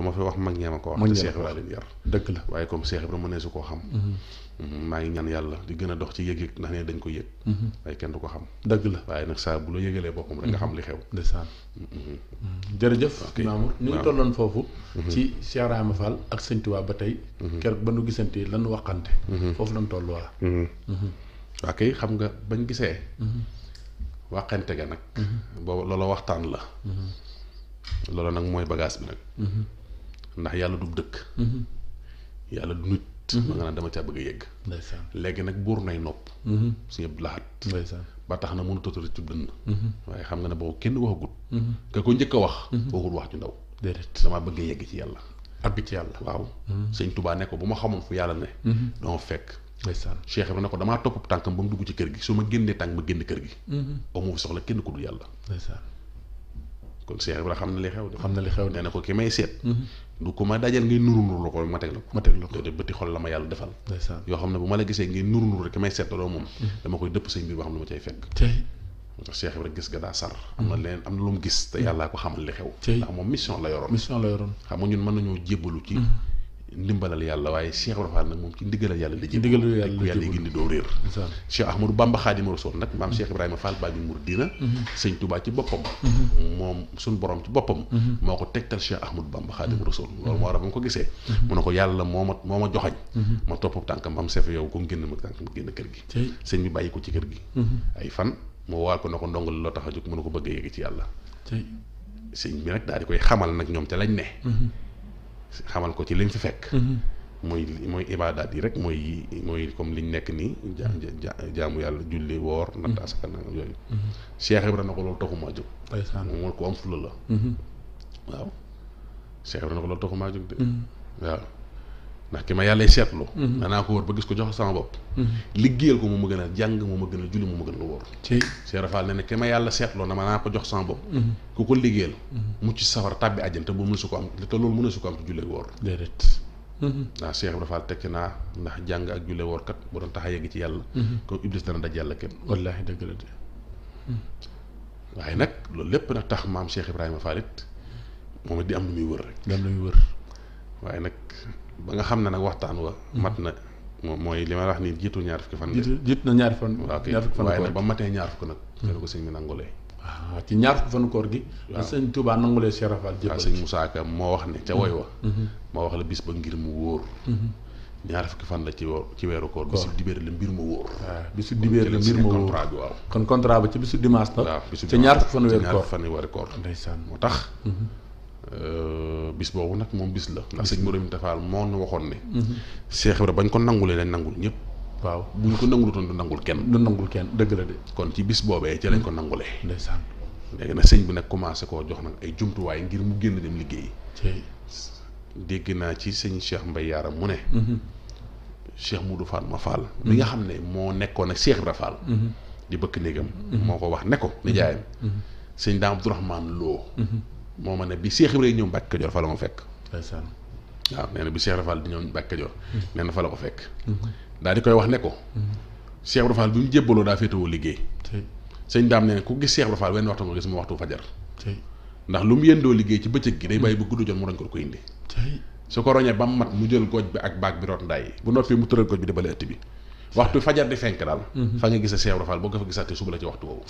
ma fi wax mag ñee ma ko wax te Cheikh Ibra leen yar dëgg la waaye comme Cheikh Ibra mënee su koo xam maa ngi ñaan yàlla di gën a dox ci yëg-yëg ndax ne dañ ko yëg waaye kenn du ko xam dëgg la waaye nag saa bu la yëgalee boppam rek nga xam li xew ndeysaan jërëjëf Mamour ñu ngi tolloon foofu ci Cheikh Ibrahima Fall ak Sëñ Tuubaa ba tey keroog ba nu gisante lan waxante foofu lañ toll waa kay xam nga bañ gisee waxante ga nag boobu loola waxtaan la loola nag mooy bagage bi nag ndax yàlla du dëkk yàlla du nit ma nga naan dama caa bëgg a yegg ndeysaan léegi nag buur nay nopp suñu laxat ndeysaan ba tax na mënu totari ci dënn waaye xam nga ne boobu kenn waxagut ka ko njëkk a wax waxul wax ju ndaw déedéet dama bëgg a yegg ci yàlla àgg ci yàlla waaw Sëñ Tuubaa ne ko bu ma xamoon fu yàlla ne dama fekk ndeysaan Cheikh Ibra ne ko damaa topp tànkam ba mu dugg ci kër gi su ma génnee tànk ma génn kër gi amu fi soxla kenn ku dul yàlla ndeysaan kon Cheikh Ibra xam na li xew de xam na li xew nee na ko ki may seet du ko ma dajal ngay nuru nuru la ko ma teg la ko ma teg la ko de bëti xol la ma yàlla defal ndeysaan yoo xam ne bu ma la gisee ngay nuru nuru rek ki may seet doo moom dama koy dëpp say mbir boo xam ne ma cay fekk tey ndax Cheikh Ibra gis ga daa sar am na leen am na lu mu gis te yàllaa ko xamal li xew ndax moom mission la yoroon xam nga ñun mën nañoo jébbalu ci ndimbalal yàlla waaye Cheikh Ibra Fall nag moom ci ndigalal yàlla la ndigalal yàlla yàlla yi gindi doo réer Cheikh Ahmadou Bamba Xaadimu Rasuul nag maam Cheikh Ibrahima Fall Baabul Muridiina Sëñ Tuubaa ci boppam moom suñ borom ci boppam moo ko tegtal Cheikh Ahmadou Bamba Xaadimu Rasuul loolu moo war a ba mu ko gisee mu ne ko yàlla moo ma joxañ ma topp tànkam am sefe yow ko génn ma tànkam génn kër gi sëñ bi bàyyi ko ci kër gi ay fan moo waa ko ne ko ndongal loo tax a jóg mu ne ko bëgg a yegg ci yàlla sëñ bi nag daal di koy xamal nag ñoom ca lañ ne xamal ko ci liñ fi fekk mooy ibaadaat yi rek mooy comme liñ nekk nii jaamu yàlla julli woor natt asaka nag yooyu Cheikh Ibra na ko loolu taxumaa jóg moom ko am fula la waaw Cheikh Ibra na ko loolu taxumaa jóg de waaw ndax ki ma yàlla seetlu danaa ko wóor ba gis ko jox sama bopp liggéeyal ko moom ma gën a jàng moom ma gën a julli moom ma gën a wóor Cheikh Rafal ne ne ki ma yàlla seetloo dama naa ko jox sama bopp ku ko liggéeyal mucc safara tàbbi àjjante bu mënu su ko am te loolu mënu su ko am ci julli ak wóor déedéet ndax Cheikh Rafal tekki naa ndax jàng ak julli wóor kat bu doon tax a yegg ci yàlla comme Iblis dana daj yàlla kenn wallaahi dëgg la de waaye nag loolu lépp nag tax maam Cheikh Ibrahima Fall it moom it di am lu muy wër rek am lu muy wër waaye nag ba nga xam ne nag waxtaan wa mat na mooy li ma wax nii jiitu ñaar fukki fan jiitu na ñaari fan waaye nag ba matee ñaar fukk nag dana ko sëñ bi nangulee waaw ci ñaar fukki fanu koor gi la sëñ Tuubaa nangulee Cheikh Rafal waaw sëñ Moussa Ka moo wax ne ca woy wa moo wax la bis ba ngir mu wóor ñaar fukki fan la ci weeru koor bisu dibéer la mbir mu wóor waaw bisu dibéer la mbir mu wóor contrat bi waaw kon contrat ba ci bisu dimanche la waaw bisu ca ñaar fukki fan weeru koor ndeysaan moo tax bis boobu nag moom bis la ndax sëñ Modou Minta Fall moo nu waxoon ne Cheikh Ibra bañ ko nangulee lañ nangul ñëpp waaw bu ñu ko nangulutoon du nangul kenn dëgg la de kon ci bis boobee ci lañ ko nangulee ndeysaan léegi nag sëñ bi nag commencé koo jox nag ay jumtuwaay ngir mu génn dem liggéey dégg naa ci sëñ Cheikh Mbaye Yaaram mu ne Cheikh Modou Fall ma Fall mi nga xam ne moo nekkoon ak Cheikh Ibra Fall di bëkk néegam moo ko wax ne ko nijaayam sëñ Daam Abdourahmane Lo moo ma ne bi Cheikh Ibra ñëw Mbàkke Kajoor fa la ma fekk ndeysaan waaw nee na bi Cheikh Ibra Fall di ñëw Mbàkke Kajoor nee na fa la ko fekk daal di koy wax ne ko Cheikh Ibra Fall bi mu jébbaloo daa féetewoo liggéey sëñ Daam ne ku gis Cheikh Ibra Fall wenn waxtu nga gis mu waxtu fajar ndax lu mu yendoo liggéey ci bëccëg gi day bàyyi ba gudd jot mu roñ ko indi su ko roñee ba mu mat mu jël goj bi ak baag bi root ndaay bu noppi mu tëral goj bi di bale ëtt bi waxtu fajar di fenk daal fa nga gis Cheikh Ibra Fall boo ko fa gisaatee suba la ci waxtu woowu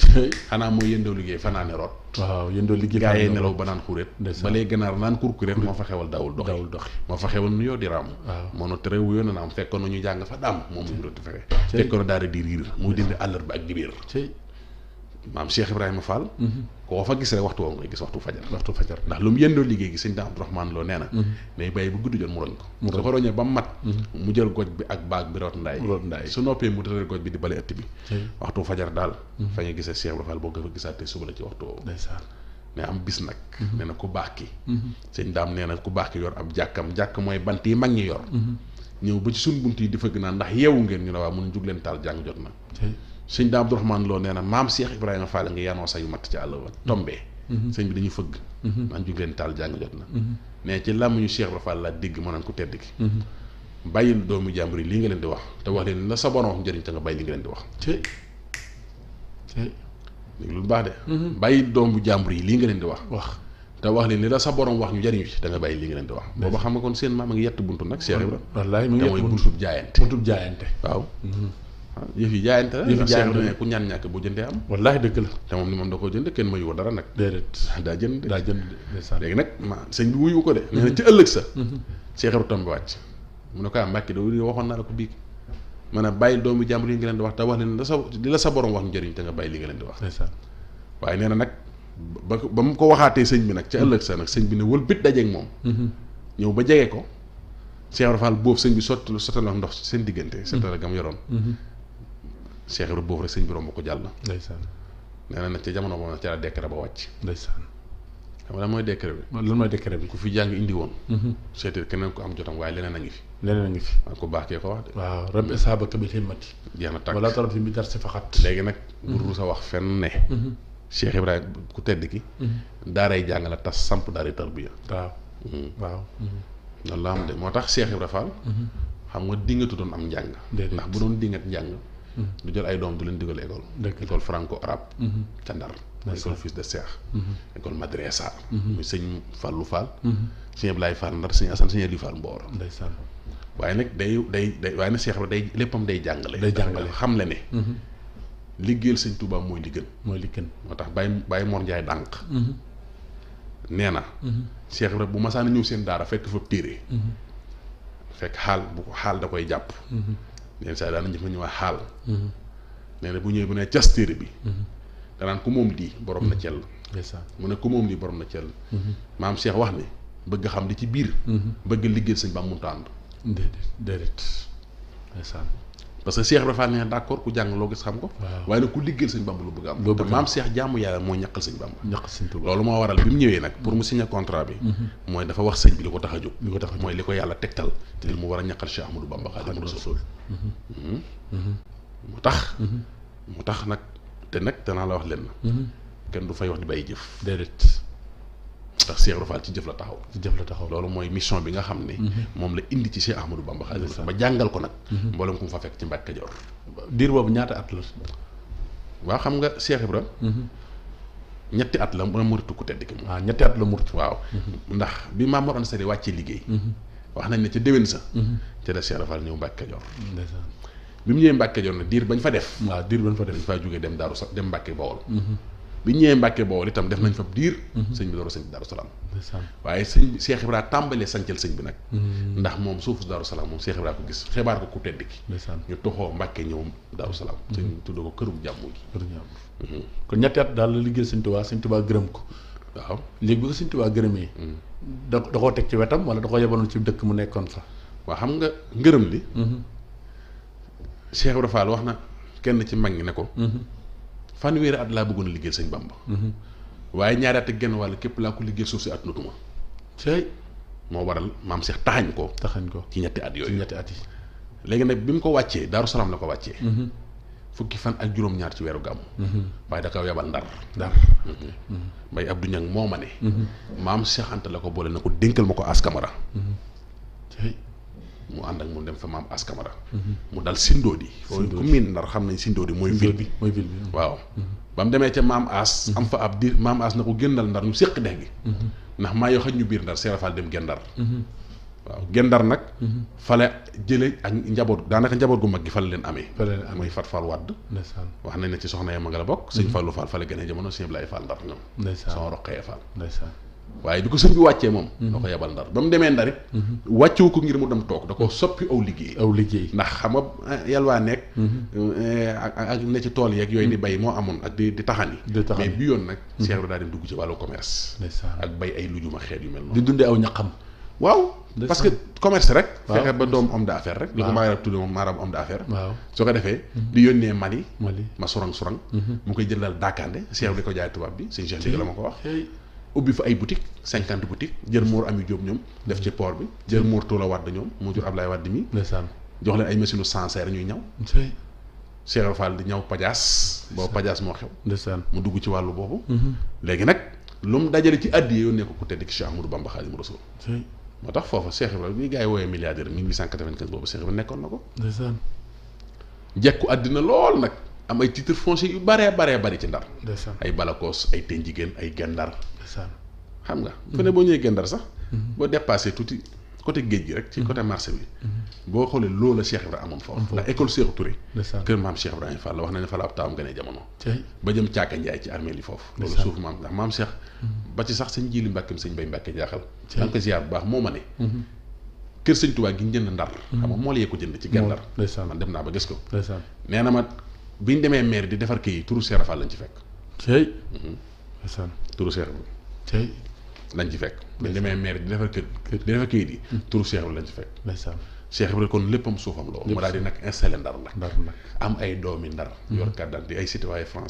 xanaa mooy yendoo liggéey fa naane root waaw yendoo liggéey gaa yi nelaw ba naan xuréet ba lay ganaar naan kurkuréet moo fa xewal daawul dox moo fa xewal nuyoo di raam moo no tere wuyoo na am fekkoon na ñu jàng fa daam moom mu roti fexe fekkoon na daara di riir muy dindi àllarba ak dibéer maam Cheikh Ibrahima Fall koo fa gis rek waxtu woowu ngay gis waxtu fajar ndax lu mu yendoo liggéey gi sëñ Daam Abdourahmane Lo nee na day bàyyi bu gudd jot mu roñ ko su ko roñee ba mu mat mu jël goj bi ak baag bi root ndaay su noppee mu tëral goj bi di bale ëtt bi waxtu fajar daal fa nga gisee Cheikh Ibrahima Fall boo ko fa gisaatee suba la ci waxtu woowu ne am bis nag nee na ku baax ki sëñ Daam nee na ku baax ki yor ab jàkk mooy bant yi mag ñi yor ñëw ba ci suñ bunt yi di fëgg naan ndax yeewu ngeen ñu ne waaw mun jug leen taal jàng jot na sëñ Daam Abdourahmane Lo nee na maam Cheikh Ibrahima Fall nga yanoo sa yu matt ci àll ba tombee sëñ bi dañuy fëgg naan jug leen taal jàng jot na mais ci làmmiñu Cheikh Ibrahima Fall la dégg ma naan ko tedd ki bàyyil doomu jàmbur yi lii nga leen di wax te wax leen la sa borom wax njëriñ te nga bàyyi li nga leen di wax léegi lu baax de bàyyil doomu jàmbur yi lii nga leen di wax te wax leen li la sa borom wax ñu jariñu ci da nga bàyyi li nga leen di wax booba xam nga kon seen maam a ngi yett buntu nag Cheikh Ibra wallaay mu ngi te mooy buntub jaayante buntub jaayante waaw yëf yi jaayante la yëf yi jaayante Cheikh Ibra ku ñaan ñàkk bu jëndee am wallaay dëgg la te moom ni moom da koo jënd kenn mayu ko dara nag déedéet daa jënd daa jënd ndeysaan léegi nag sëñ bi wuyu ko de nee na ci ëllëg sa Cheikh Ibra tombi wàcc mu ne ko Mbàkke da waxoon naa la ko bii maanaam bàyyil doomu jàmbur yi nga leen di wax te wax leen li la sa borom wax ñu jëriñ te nga bàyyi li nga leen di wax ndeysaan waaye nee na nag ba mu ko waxaatee sëñ bi nag ca ëllëg sa nag sëñ bi ne wël bit dajeeg moom ñëw ba jege ko Cheikh Ibra Fall boobu sëñ bi sottal ndox seen diggante seetal gam yoroon Cheikh Ibra boobu rek sëñ bi romb ko jàll ndeysaan nee na nag ca jamono boobu nag ca la décret ba wàcc ndeysaan xam nga lan mooy décret bi lan mooy décret bi ku fi jàng indi woon seete keneen ko am jotam waaye leneen a ngi fi leneen a ngi fi waaw ku baax kee ko wax de waaw rabbi saabaka bil himmati jeex na tàkk wala tarab si bi dar si faxat léegi nag bu rusa wax fenn ne Cheikh Ibrahima ku tedd ki daaray jàng la tas samp daaray tarbiya waaw waaw loolu la am de moo tax Cheikh Ibrahima Fall xam nga dingatu doon am njàng ndax bu doon dingat njàng du jël ay doom du leen digal école franco arabe ca Ndar école fils de Cheikh école Madressa muy sëñ Fallou Fall sëñ Ablaye Fall Ndar sëñ Assane sëñ Aliou Fall Mboor ndeysaan waaye nag day waaye nag Cheikh Ibrahima day léppam day jàngale xam le ne liggéeyal sëñ Touba mooy li gën mooy li gën moo tax Baye Mor Ndiaye dànq nee na Cheikh Ibrahima bu masaana ñëw seen daara fekk fa téere fekk xaal bu ko xaal da koy jàpp neen saa daana jëf na ñëwaat xaal nee na bu ñëwee bu ne cas téere bi danaan ku moom lii borom na cell mu ne ku moom lii borom na cell maam Cheikh wax ne bëgg xam li ci biir bëgg liggéeyal sëñ ba mu tànd déedéet ndeysaan parce que Cheikh Ibrahima Fall nee na d'accord ku jàng loo gis xam ko waaye nag ku liggéeyal sëñ Bamba lu bëgg am te maam Cheikh jaamu yàlla moo ñaqal sëñ Bamba loolu moo waral bi mu ñëwee nag pour mu signer contrat bi mooy dafa wax sëñ bi li ko tax a jóg mooy li ko yàlla tegtal te li mu war a ñaqal Cheikh Ahmadou Bamba Xaadimu Rasuul mu tax nag te nag danaa la wax leen kenn du fay wax di bàyyi jëf déedéet ndax Cheikh Ibrahima Fall ci jëf la taxaw loolu mooy mission bi nga xam ne moom la indi ci Cheikh Ahmadou Bamba Xaadimu Rasuul ba jàngal ko nag mboolem ku mu fa fekk ci Mbàkke Kajoor diir boobu ñaata at la waaw xam nga Cheikh Ibrahima ñetti at la mu muritu ku tedd ki moom waaw ñetti at la murit waaw ndax bi Maam Mor Anta Sali wàccee liggéey wax nañ ne ca déwén sa ca la Cheikh Ibrahima Fall ñëw Mbàkke Kajoor bi mu ñëwee Mbàkke Kajoor nag diir bañ fa def dañ faa jógee dem Daaru dem Mbàkke Bawol bi ñu ñëwee Mbàkke Bawol itam def nañ fa diir sëñ bi door a sañ Daaru Salaam waaye sëñ Cheikh Ibrahima tàmbalee sancal sëñ bi nag ndax moom suufu Daaru Salaam moom Cheikh Ibrahima ko gis xibaar ko ku tedd ki ñu toxoo Mbàkke ñëw Daaru Salaam sëñ tudd ko kërum jàmm gi kon ñetti at daal la liggéey sëñ Tuubaa gërëm ko waaw léegi bi ko sëñ Tuubaa gërëmee da koo teg ci wetam wala da koo yebaloon ci dëkk mu nekkoon fa waaw xam nga ngërëm li Cheikh Ibrahima Fall wax na kenn ci mag ñi ne ko fanweeri at laa bëggoon a liggéeyal sëñ Bamba waaye ñaari at ak genn wàll képp laa ko liggéeyal suuf si at natuma cey moo waral maam Cheikh taxañ ko ci ñetti at yooyu yi léegi nag bi mu ko wàccee Daaru Salaam la ko wàccee fukki fan ak juróom-ñaar ci weeru gàmmu waaye da ko yebal Ndar Mbay Abdou Ñang moo ma ne maam Cheikh Anta la ko boole na ko dénkal ma ko askamara mu ànd ak mu dem fa maam askamara mu dal Sindoodi foofu ku miin Ndar xam nañ Sindoodi mooy ville bi waaw ba mu demee ca maam As am fa ab diir maam As na ko génnal Ndar ñu séq dex gi ndax maa yoo xaj ñu biir Ndar Cheikh Fall dem Gendar waaw Gendar nag fale jële ak njaboot daanaka njaboot gu mag gi fale leen amee mooy Fat Fall Wadd wax nañ ne ci soxna ya ma nga la bokk sëñ Fallou Fall fale gënee jamono sëñ Ablaye Fall Ndar ñoom sama roqee Fall waaye bi ko sëñ bi wàccee moom da ko yebal Ndar ba mu demee Ndar it wàccewu ko ngir mu dem toog da ko soppi aw liggéey ndax xam nga yalwaa nekk ak ne ci tool yeeg yooyu di bay moo amoon ak di taxani mais bi yoon nag Cheikh Ibrahima daa dem dugg ci wàllu commerce ak bay ay lujuma xeet yu mel noonu di dundee aw ñaqam waaw parce que commerce rek fexe ba doom homme d'affaires rek li ko maarab tudde moom maarab homme d'affaires soo ko defee di yónnee Mali ma surang mu koy jëndal daakande Cheikh di ko jaay tubaab bi sëñ Cheikh Ndigal la ma ko wax ubbi fa ay boutique 50 boutique jël Mor Ami Diop ñoom def ci port bi jël Mor Toola Wadd ñoom moo jur Ablaye Wadd mi jox leen ay machine sancerre ñuy ñaw Cheikh Fall di ñaw pajaas boobu pajaas moo xew mu dugg ci wàllu boobu léegi nag lu mu dajale ci àddiya yónnee ko ku tedd ki Cheikh Ahmadou Bamba Xaadimu Rasuul moo tax foofa Cheikh Ibrahima bi gars yi woowee milliardaire 1895 boobu Cheikh Ibrahima nekkoon na ko jekku àddina lool nag am ay titre foncier yu baree bari ci Ndar ay Balakoos ay Tenjigéen ay Gendar xam nga fu ne boo ñëwee Gendar sax boo dépassé tuuti côté géej gi rek ci côté marché bi boo xoolee loolu la Cheikh Ibrahima amoon foofu ndax école Cheikh Touré kër maam Cheikh Ibrahima Fall la wax na ne fa la ab taawam gënee jamono ba jëm Caaka Njaay ci armée li foofu loolu suuf maam ndax maam Cheikh ba ci sax sëñ Jili Mbàkkeem sëñ Bay Mbàkke jaaxal da nga ko ziar bu baax moo ma ne kër sëñ Tuubaa gi ñu jënd Ndar xam nga moo la yee ko jënd ci Gendar man dem naa ba gis ko nee na ma bi ñu demee maire di defar kii turu Cheikh Fall lañ ci fekk turu Cheikh lañ ci fekk bi ñu demee maire di defar kayit yi turu Cheikh lañ ci fekk Cheikh Ibrahima kon léppam suufam la woon mu daal di nag installé Ndar nag am ay doomi Ndar yor carte d'identité ay citoyen France